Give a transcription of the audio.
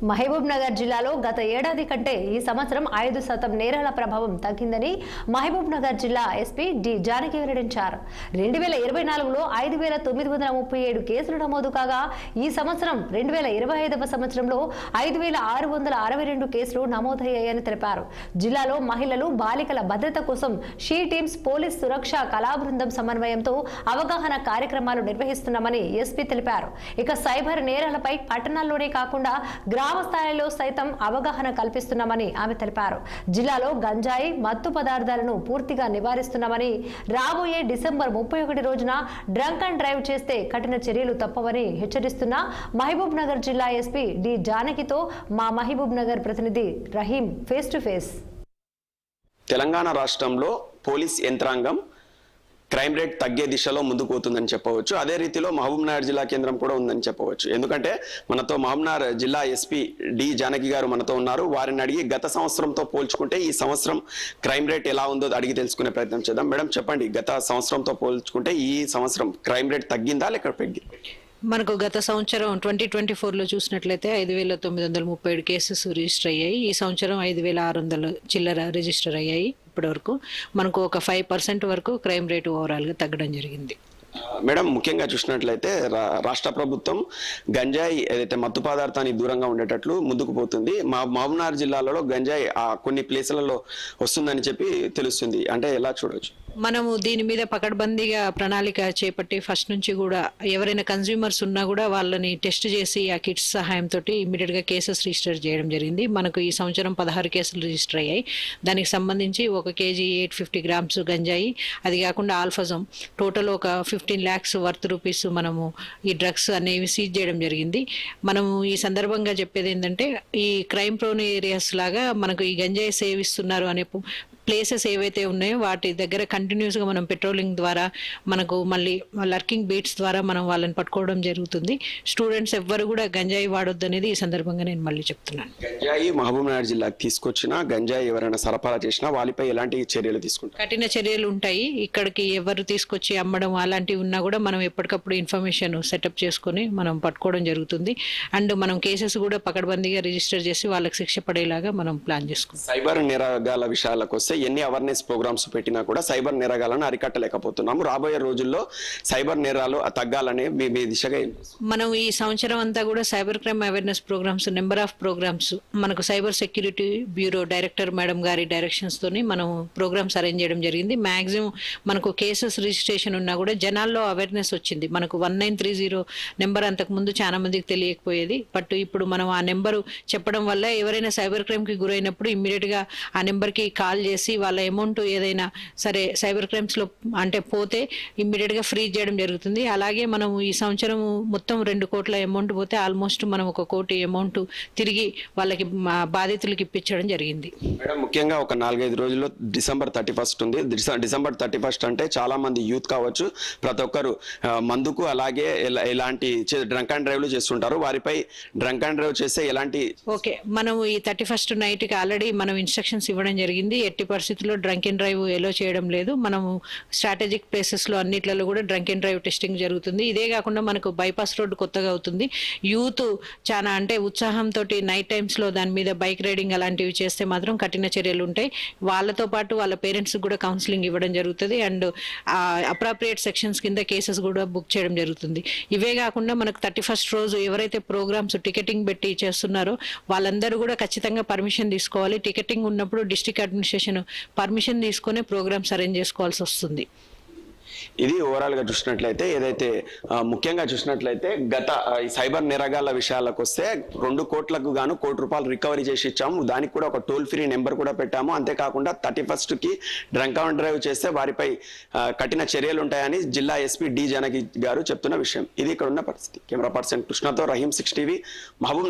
మహబూబ్ నగర్ జిల్లాలో గత ఏడాది కంటే ఈ సంవత్సరం 5% నేరాల ప్రభావం తగ్గిందని మహబూబ్ నగర్ జిల్లా ఎస్పీ డి జానకి వెల్లడించారు. 2024లో 5937 కేసులు నమోదు కాగా ఈ సంవత్సరం 2025వ సంవత్సరంలో 5662 కేసులు నమోదయ్యాయని తెలిపారు. జిల్లాలో మహిళలు బాలికల భద్రత కోసం షీ టీమ్స్ పోలీస్ సురక్ష కళాబృందం సమన్వయంతో అవగాహన కార్యక్రమాలు నిర్వహిస్తున్నామని ఎస్పీ తెలిపారు. ఇక సైబర్ నేరాలపై పట్టణాల్లోనే కాకుండా గ్రామ స్థాయిలో సైతం అవగాహన కల్పిస్తున్నామని ఆమె తెలిపారు. జిల్లాలో గంజాయి మత్తు పదార్థాలను పూర్తిగా నివారిస్తున్నామని, రాబోయే డిసెంబర్ 31 రోజున డ్రంక్ అండ్ డ్రైవ్ చేస్తే కఠిన చర్యలు తప్పవని హెచ్చరిస్తున్న మహబూబ్ నగర్ జిల్లా ఎస్పీ డి జానకితో మా మహబూబ్ నగర్ ప్రతినిధి Rahim face to face. Telangana రాష్ట్రంలో పోలీస్ యంత్రాంగం క్రైమ్ రేట్ తగ్గే దిశలో ముందుకు పోతుందని చెప్పవచ్చు. అదే రీతిలో మహబూబ్ నగర్ జిల్లా కేంద్రం కూడా ఉందని చెప్పవచ్చు. ఎందుకంటే మనతో మహబూబ్ నగర్ జిల్లా ఎస్పీ డి జానకి గారు మనతో ఉన్నారు. వారిని అడిగి గత సంవత్సరంతో పోల్చుకుంటే ఈ సంవత్సరం క్రైమ్ రేట్ ఎలా ఉందో అడిగి తెలుసుకునే ప్రయత్నం చేద్దాం. మేడం చెప్పండి, గత సంవత్సరంతో పోల్చుకుంటే ఈ సంవత్సరం క్రైమ్ రేట్ తగ్గిందా లేక పెరిగిందా? మనకు గత సంవత్సరం 2024లో చూసినట్లయితే 5937 కేసెస్ రిజిస్టర్ అయ్యాయి. ఈ సంవత్సరం 5600 చిల్లర రిజిస్టర్ అయ్యాయి. ఇప్పటివరకు మనకు ఒక 5% వరకు క్రైమ్ రేటు ఓవరాల్గా తగ్గడం జరిగింది. మేడం, ముఖ్యంగా చూసినట్లయితే రాష్ట్ర ప్రభుత్వం గంజాయి ఏదైతే మత్తు పదార్థానికి దూరంగా ఉండేటట్లు ముందుకు పోతుంది. మహబూబ్నగర్ జిల్లాలో గంజాయి కొన్ని ప్లేసులలో వస్తుందని చెప్పి తెలుస్తుంది. అంటే ఎలా చూడవచ్చు? మనము దీని మీద పకడ్బందీగా ప్రణాళిక చేపట్టి ఫస్ట్ నుంచి కూడా ఎవరైనా కన్స్యూమర్స్ ఉన్నా కూడా వాళ్ళని టెస్ట్ చేసి ఆ కిట్స్ సహాయంతో ఇమ్మీడియట్ గా కేసెస్ రిజిస్టర్ చేయడం జరిగింది. మనకు ఈ సంవత్సరం 16 కేసులు రిజిస్టర్ అయ్యాయి. దానికి సంబంధించి 1 kg 850 grams గంజాయి, అది కాకుండా ఆల్ఫజం, టోటల్ ఒక 15 lakhs వర్త్ రూపీస్ మనము ఈ డ్రగ్స్ అనేవి సీజ్ చేయడం జరిగింది. మనము ఈ సందర్భంగా చెప్పేది ఏంటంటే, ఈ క్రైమ్ ప్రోన్ ఏరియాస్ లాగా మనకు ఈ గంజాయి సేవిస్తున్నారు అనే ప్లేసెస్ ఏవైతే ఉన్నాయో వాటి దగ్గర కంటిన్యూస్గా మనం పెట్రోలింగ్ ద్వారా, మనకు మళ్ళీ లర్కింగ్ బీట్స్ ద్వారా మనం వాళ్ళని పట్టుకోవడం జరుగుతుంది. స్టూడెంట్స్ ఎవ్వరు కూడా గంజాయి వాడొద్దు అనేది ఈ సందర్భంగా నేను మళ్ళీ చెప్తున్నాను. గంజాయి మహబూబ్ నగర్ జిల్లాకి తీసుకొచ్చినా, గంజాయి ఎవరైనా సరఫరా చేసినా వాళ్ళపై ఎలాంటి చర్యలు తీసుకుంటారు? కఠిన చర్యలు ఉంటాయి. ఇక్కడికి ఎవరు తీసుకొచ్చి అమ్మడం అలాంటివి ఉన్నా కూడా మనం ఎప్పటికప్పుడు ఇన్ఫర్మేషన్ సెటప్ చేసుకుని మనం పట్టుకోవడం జరుగుతుంది. అండ్ మనం కేసెస్ కూడా పకడ్బందీగా రిజిస్టర్ చేసి వాళ్ళకి శిక్ష పడేలాగా మనం ప్లాన్ చేసుకుంటాం. సైబర్ నేరగాల విషయాలకు వస్తే ఎన్ని అవేర్నెస్ ప్రోగ్రామ్స్ పెట్టినా కూడా సైబర్ నేరగాలను అరికట్టలేకపోతున్నాము. రాబోయే రోజుల్లో సైబర్ నేరాలు తగ్గాలని మీ దిశగా మనం ఈ సంవత్సరం అంతా కూడా cyber crime awareness programmes, number of programmes, మనకు cyber security bureau director madam గారి డైరెక్షన్స్ తోని మనం ప్రోగ్రామ్స్ అరేంజ్ చేయడం జరిగింది. మాక్సిమం మనకు కేసెస్ రిజిస్ట్రేషన్ ఉన్నా కూడా జనాల్లో అవేర్నెస్ వచ్చింది. మనకు 1930 నెంబర్ అంతకు ముందు చాలా మందికి తెలియకపోయేది. బట్ ఇప్పుడు మనం ఆ నెంబరు చెప్పడం వల్ల ఎవరైనా సైబర్ క్రైమ్ కి గురైనప్పుడు ఇమ్మీడియట్ గా ఆ నెంబర్ కి కాల్ చేసి వాళ్ళ అమౌంట్ ఏదైనా సరే సైబర్ క్రైమ్స్ లో అంటే పోతే ఇమ్మీడియట్ గా ఫ్రీజ్ చేయడం జరుగుతుంది. అలాగే మనం ఈ సంవత్సరం మొత్తం 2 కోట్ల అమౌంట్ పోతే ఆల్మోస్ట్ మనం 1 కోటి అమౌంట్ తిరిగి వాళ్ళకి బాధితులకు ఇప్పించడం జరిగింది. మేడం, ముఖ్యంగా ఒక 4-5 రోజుల్లో డిసెంబర్ 31 ఉంది. డిసెంబర్ 31 అంటే చాలా మంది యూత్ కావచ్చు, ప్రతి ఒక్కరు మందుకు అలాగే ఇలాంటి డ్రంక్ అండ్ డ్రైవ్లు చేస్తుంటారు. వారిపై డ్రంక్ అండ్ డ్రైవ్ చేస్తే ఎలాంటి ఓకే మనం ఈ 31 నైట్ కి ఆల్రెడీ మనం ఇన్స్ట్రక్షన్స్ ఇవ్వడం జరిగింది. ఎట్టి పరిస్థితుల్లో డ్రంక్ అండ్ డ్రైవ్ ఎలో చేయడం లేదు. మనము స్ట్రాటజిక్ ప్లేసెస్ లో అన్నిట్లలో కూడా డ్రంక్ అండ్ డ్రైవ్ టెస్టింగ్ జరుగుతుంది. ఇదే కాకుండా మనకు బైపాస్ రోడ్ కొత్తగా అవుతుంది. యూత్ చాలా అంటే ఉత్సాహంతో నైట్ టైమ్స్ లో దాని మీద బైక్ రైడింగ్ అలాంటివి చేస్తే మాత్రం కఠిన చర్యలు ఉంటాయి. వాళ్ళతో పాటు వాళ్ళ పేరెంట్స్ కూడా కౌన్సిలింగ్ ఇవ్వడం జరుగుతుంది. అండ్ అప్రాప్రియేట్ సెక్షన్స్ కింద కేసెస్ కూడా బుక్ చేయడం జరుగుతుంది. ఇవే కాకుండా మనకు 31 రోజు ఎవరైతే ప్రోగ్రామ్స్ టికెటింగ్ పెట్టి చేస్తున్నారో వాళ్ళందరూ కూడా ఖచ్చితంగా పర్మిషన్ తీసుకోవాలి. టికెటింగ్ ఉన్నప్పుడు డిస్ట్రిక్ట్ అడ్మినిస్ట్రేషన్ పర్మిషన్ తీసుకునే ప్రోగ్రామ్స్ అరేంజ్ చేసుకోవాల్సి వస్తుంది. ఇది ఓవరాల్ గా చూసినట్లయితే, ఏదైతే ముఖ్యంగా చూసినట్లయితే గత ఈ సైబర్ నేరగాల విషయాలకు వస్తే 2 కోట్లకు గాను ₹1 కోటి రికవరీ చేసి ఇచ్చాము. దానికి కూడా ఒక టోల్ ఫ్రీ నెంబర్ కూడా పెట్టాము. అంతేకాకుండా 31 కి డ్రంక్ అండ్ డ్రైవ్ చేస్తే వారిపై కఠిన చర్యలు ఉంటాయని జిల్లా ఎస్పీ డి జానకి గారు చెప్తున్న విషయం. ఇది ఇక్కడ ఉన్న పరిస్థితి. కెమెరా పర్సన్ కృష్ణతో రహీం 6 TV, మహబూబ్.